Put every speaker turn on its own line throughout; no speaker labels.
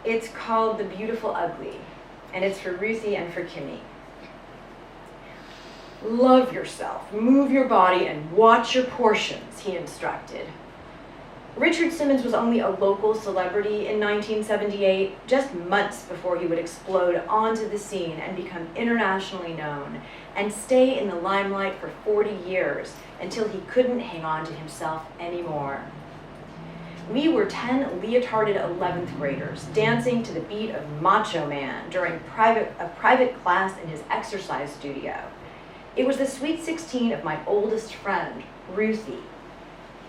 It's called The Beautiful Ugly, and it's for Ruthie and for Kimmy. Love yourself, move your body, and watch your portions, he instructed. Richard Simmons was only a local celebrity in 1978, just months before he would explode onto the scene and become internationally known and stay in the limelight for 40 years until he couldn't hang on to himself anymore. We were 10 leotarded 11th graders dancing to the beat of Macho Man during a private class in his exercise studio. It was the Sweet 16 of my oldest friend, Ruthie.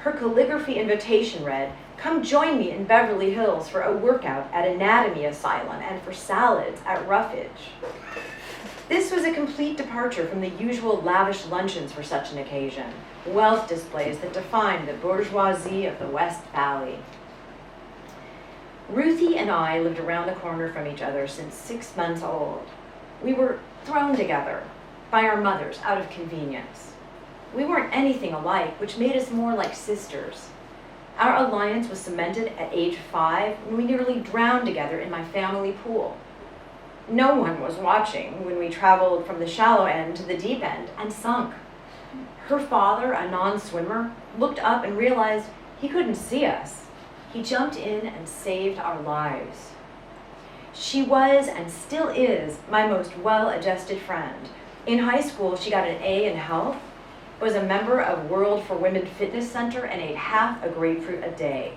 Her calligraphy invitation read, "Come join me in Beverly Hills for a workout at Anatomy Asylum and for salads at Roughage." This was a complete departure from the usual lavish luncheons for such an occasion, wealth displays that defined the bourgeoisie of the West Valley. Ruthie and I lived around the corner from each other since 6 months old. We were thrown together by our mothers out of convenience. We weren't anything alike, which made us more like sisters. Our alliance was cemented at age 5 when we nearly drowned together in my family pool. No one was watching when we traveled from the shallow end to the deep end and sunk. Her father, a non-swimmer, looked up and realized he couldn't see us. He jumped in and saved our lives. She was and still is my most well-adjusted friend. In high school, she got an A in health, was a member of World for Women Fitness Center, and ate half a grapefruit a day.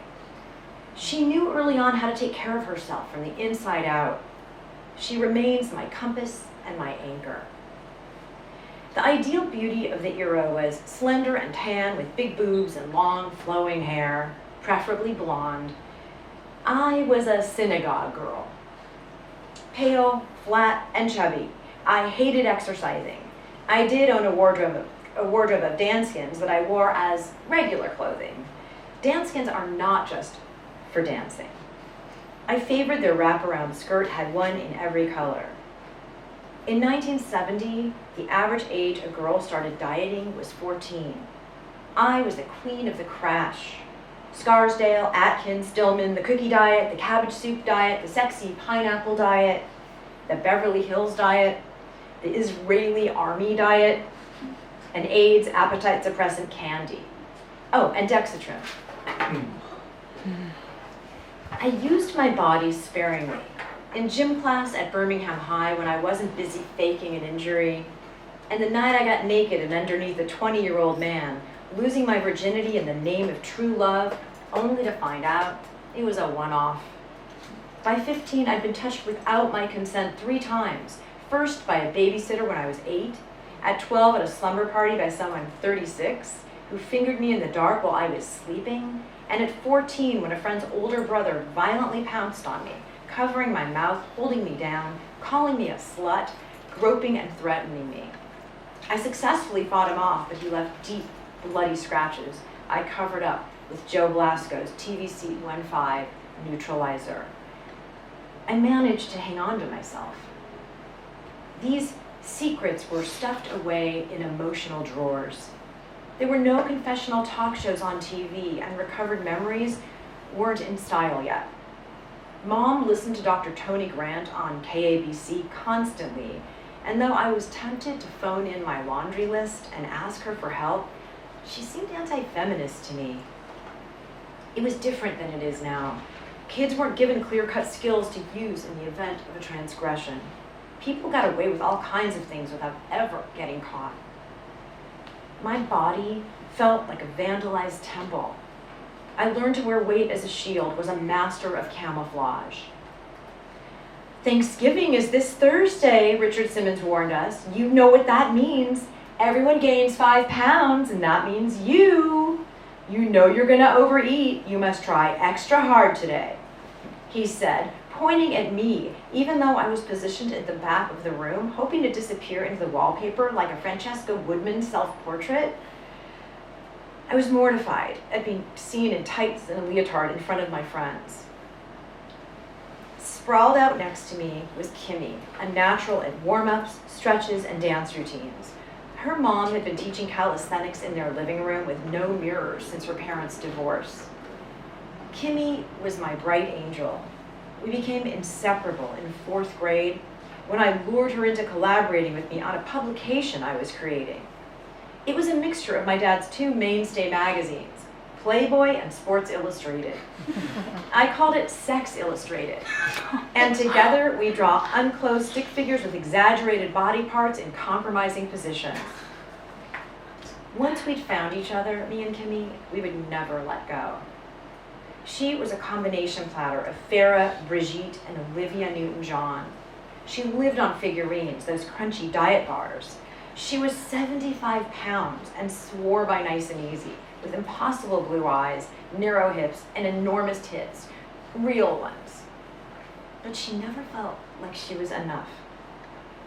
She knew early on how to take care of herself from the inside out. She remains my compass and my anchor. The ideal beauty of the era was slender and tan with big boobs and long flowing hair, preferably blonde. I was a synagogue girl. Pale, flat, and chubby. I hated exercising. I did own a wardrobe of danskins that I wore as regular clothing. Danskins are not just for dancing. I favored their wraparound skirt, had one in every color. In 1970, the average age a girl started dieting was 14. I was the queen of the crash. Scarsdale, Atkins, Stillman, the cookie diet, the cabbage soup diet, the sexy pineapple diet, the Beverly Hills diet, the Israeli army diet, and AIDS appetite suppressant candy. Oh, and Dexatrin. I used my body sparingly. In gym class at Birmingham High when I wasn't busy faking an injury, and the night I got naked and underneath a 20-year-old man, losing my virginity in the name of true love, only to find out it was a one-off. By 15, I'd been touched without my consent 3 times. First by a babysitter when I was 8, at 12 at a slumber party by someone 36 who fingered me in the dark while I was sleeping, and at 14 when a friend's older brother violently pounced on me, covering my mouth, holding me down, calling me a slut, groping and threatening me. I successfully fought him off, but he left deep, bloody scratches I covered up with Joe Blasco's TVC 15 neutralizer. I managed to hang on to myself. These secrets were stuffed away in emotional drawers. There were no confessional talk shows on TV, and recovered memories weren't in style yet. Mom listened to Dr. Tony Grant on KABC constantly, and though I was tempted to phone in my laundry list and ask her for help, she seemed anti-feminist to me. It was different than it is now. Kids weren't given clear-cut skills to use in the event of a transgression. People got away with all kinds of things without ever getting caught. My body felt like a vandalized temple. I learned to wear weight as a shield, was a master of camouflage. Thanksgiving is this Thursday, Richard Simmons warned us. You know what that means. Everyone gains 5 pounds, and that means you. You know you're gonna overeat. You must try extra hard today, he said, pointing at me, even though I was positioned at the back of the room, hoping to disappear into the wallpaper like a Francesca Woodman self-portrait. I was mortified at being seen in tights and a leotard in front of my friends. Sprawled out next to me was Kimmy, a natural at warm-ups, stretches, and dance routines. Her mom had been teaching calisthenics in their living room with no mirrors since her parents' divorce. Kimmy was my bright angel. We became inseparable in 4th grade when I lured her into collaborating with me on a publication I was creating. It was a mixture of my dad's 2 mainstay magazines, Playboy and Sports Illustrated. I called it Sex Illustrated. And together we draw unclothed stick figures with exaggerated body parts in compromising positions. Once we'd found each other, me and Kimmy, we would never let go. She was a combination platter of Farrah, Brigitte, and Olivia Newton-John. She lived on figurines, those crunchy diet bars. She was 75 pounds and swore by nice and easy, with impossible blue eyes, narrow hips, and enormous tits, real ones. But she never felt like she was enough.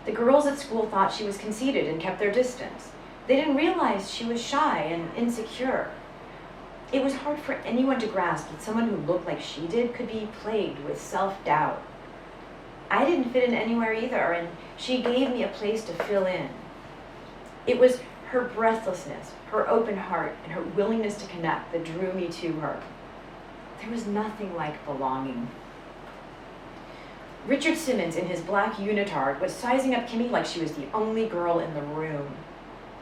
The girls at school thought she was conceited and kept their distance. They didn't realize she was shy and insecure. It was hard for anyone to grasp that someone who looked like she did could be plagued with self-doubt. I didn't fit in anywhere either, and she gave me a place to fill in. It was her breathlessness, her open heart, and her willingness to connect that drew me to her. There was nothing like belonging. Richard Simmons, in his black unitard, was sizing up Kimmy like she was the only girl in the room.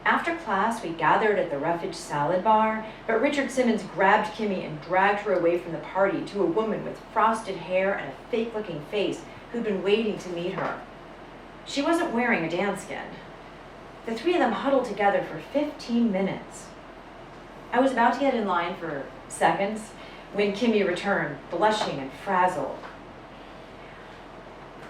After class, we gathered at the Refuge Salad Bar, but Richard Simmons grabbed Kimmy and dragged her away from the party to a woman with frosted hair and a fake-looking face who'd been waiting to meet her. She wasn't wearing a dance skin. The 3 of them huddled together for 15 minutes. I was about to get in line for seconds when Kimmy returned, blushing and frazzled.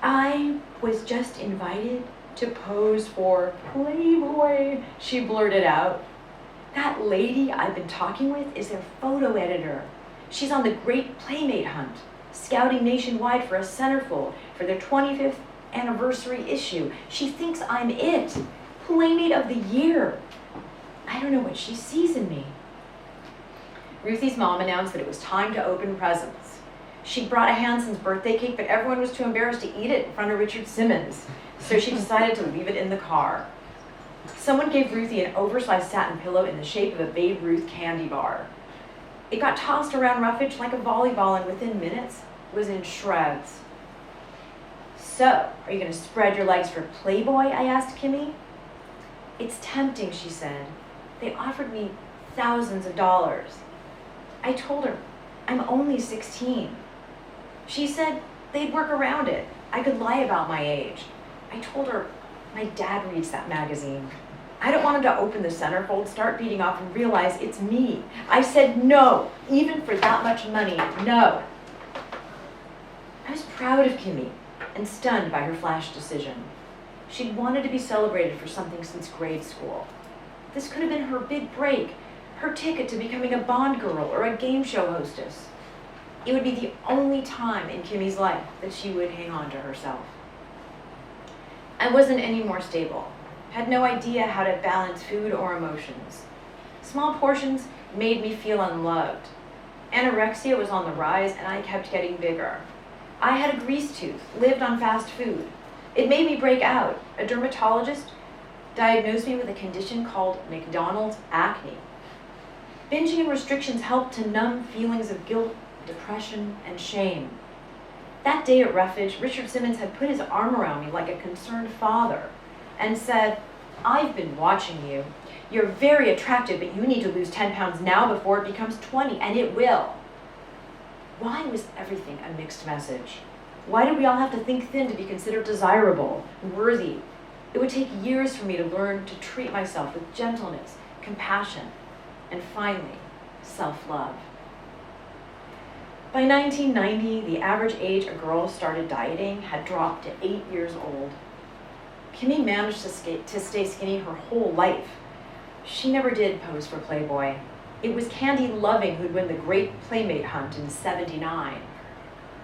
"I was just invited to pose for Playboy," she blurted out. "That lady I've been talking with is their photo editor. She's on the Great Playmate Hunt, scouting nationwide for a centerfold for their 25th anniversary issue. She thinks I'm it. Playmate of the Year. I don't know what she sees in me." Ruthie's mom announced that it was time to open presents. She brought a Hanson's birthday cake, but everyone was too embarrassed to eat it in front of Richard Simmons, so she decided to leave it in the car. Someone gave Ruthie an oversized satin pillow in the shape of a Babe Ruth candy bar. It got tossed around Roughage like a volleyball, and within minutes was in shreds. "So, are you going to spread your legs for Playboy?" I asked Kimmy. "It's tempting," she said. "They offered me thousands of dollars." I told her, "I'm only 16. She said they'd work around it. I could lie about my age. I told her, "My dad reads that magazine. I don't want him to open the centerfold, start beating off, and realize it's me." I said no, even for that much money, no. I was proud of Kimmy and stunned by her flash decision. She'd wanted to be celebrated for something since grade school. This could have been her big break, her ticket to becoming a Bond girl or a game show hostess. It would be the only time in Kimmy's life that she would hang on to herself. I wasn't any more stable, had no idea how to balance food or emotions. Small portions made me feel unloved. Anorexia was on the rise, and I kept getting bigger. I had a grease tooth, lived on fast food. It made me break out. A dermatologist diagnosed me with a condition called McDonald's acne. Binging and restrictions helped to numb feelings of guilt, depression, and shame. That day at Roughage, Richard Simmons had put his arm around me like a concerned father and said, "I've been watching you. You're very attractive, but you need to lose 10 pounds now before it becomes 20, and it will." Why was everything a mixed message? Why did we all have to think thin to be considered desirable, worthy? It would take years for me to learn to treat myself with gentleness, compassion, and finally, self-love. By 1990, the average age a girl started dieting had dropped to 8 years old. Kimmy managed to stay skinny her whole life. She never did pose for Playboy. It was Candy Loving who'd win the Great Playmate Hunt in '79.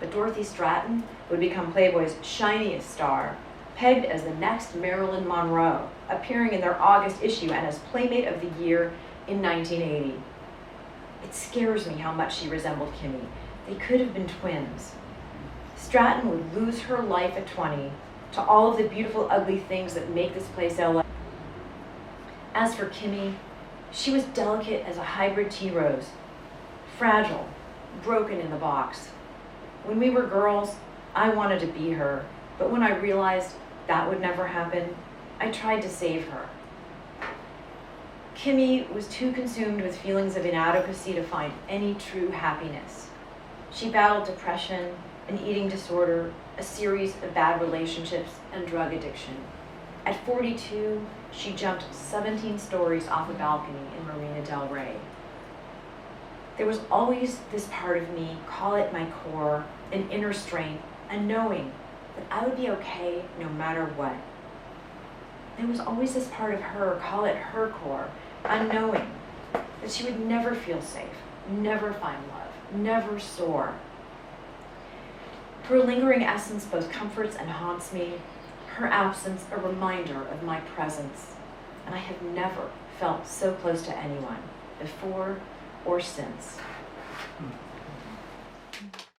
But Dorothy Stratton would become Playboy's shiniest star, pegged as the next Marilyn Monroe, appearing in their August issue and as Playmate of the Year in 1980. It scares me how much she resembled Kimmy. They could have been twins. Stratton would lose her life at 20 to all of the beautiful, ugly things that make this place LA. As for Kimmy, she was delicate as a hybrid tea rose, fragile, broken in the box. When we were girls, I wanted to be her, but when I realized that would never happen, I tried to save her. Kimmy was too consumed with feelings of inadequacy to find any true happiness. She battled depression, an eating disorder, a series of bad relationships, and drug addiction. At 42, she jumped 17 stories off a balcony in Marina del Rey. There was always this part of me, call it my core, an inner strength, a knowing that I would be okay no matter what. There was always this part of her, call it her core, a knowing that she would never feel safe, never find love, never soar. Her lingering essence both comforts and haunts me, her absence a reminder of my presence, and I have never felt so close to anyone, before or since.